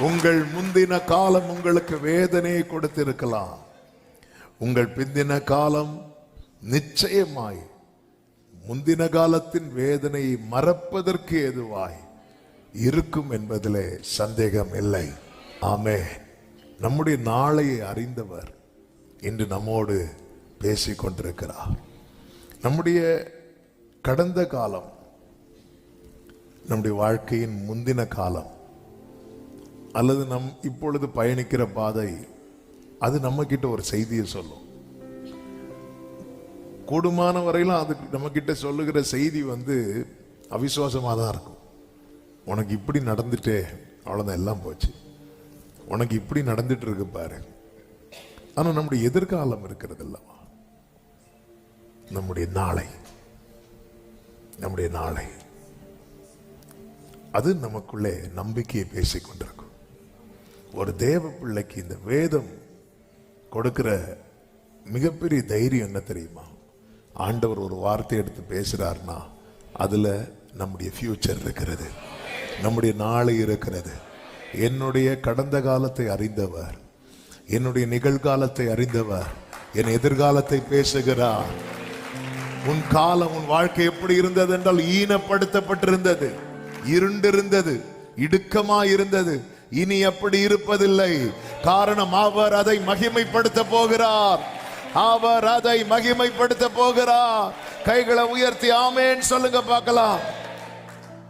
உங்கள் முந்தின காலம் உங்களுக்கு வேதனையை கொடுத்திருக்கலாம். உங்கள் பிந்தின காலம் நிச்சயமாய் முந்தின காலத்தின் வேதனையை மறப்பதற்கு ஏதுவாய் இருக்கும் என்பதிலே சந்தேகம் இல்லை. ஆமே. நம்முடைய நாளையை அறிந்தவர் இன்று நம்மோடு பேசிக் கொண்டிருக்கிறார். நம்முடைய கடந்த காலம், நம்முடைய வாழ்க்கையின் முந்தின காலம், அல்லது நம் இப்பொழுது பயணிக்கிற பாதை, அது நம்ம கிட்ட ஒரு செய்தியை சொல்லும். கூடுமான வரையிலும் அது நம்ம கிட்ட சொல்லுகிற செய்தி அவிசுவாசமாக தான் இருக்கும். உனக்கு இப்படி நடந்துட்டே, அவ்வளோதான், எல்லாம் போச்சு, உனக்கு இப்படி நடந்துட்டு இருக்கு பாரு. ஆனால் நம்முடைய எதிர்காலம் இருக்கிறது அல்லவா, நம்முடைய நாளை அது நமக்குள்ளே நம்பிக்கையை பேசிக் கொண்டிருக்கும். ஒரு தேவ பிள்ளைக்கு இந்த வேதம் கொடுக்கிற மிகப்பெரிய தைரியம் என்ன தெரியுமா? ஆண்டவர் ஒரு வார்த்தை எடுத்து பேசுறாருன்னா அதுல நம்முடைய ஃபியூச்சர் இருக்கிறது, நம்முடைய நாளை இருக்கிறது. என்னுடைய கடந்த காலத்தை அறிந்தவர், என்னுடைய நிகழ்காலத்தை அறிந்தவர், என் எதிர்காலத்தை பேசுகிறார். உன் காலம், உன் வாழ்க்கை எப்படி இருந்தது என்றால் ஈனப்படுத்தப்பட்டிருந்தது, இருண்டிருந்தது, இடுக்கமாயிருந்தது. இனி அப்படி இருப்பதில்லை. காரணம், அவர் அதை மகிமைப்படுத்த போகிறார். அவர் அதை மகிமைப்படுத்த போகிறார். கைகளை உயர்த்தி ஆமென் சொல்லுங்க பார்க்கலாம்.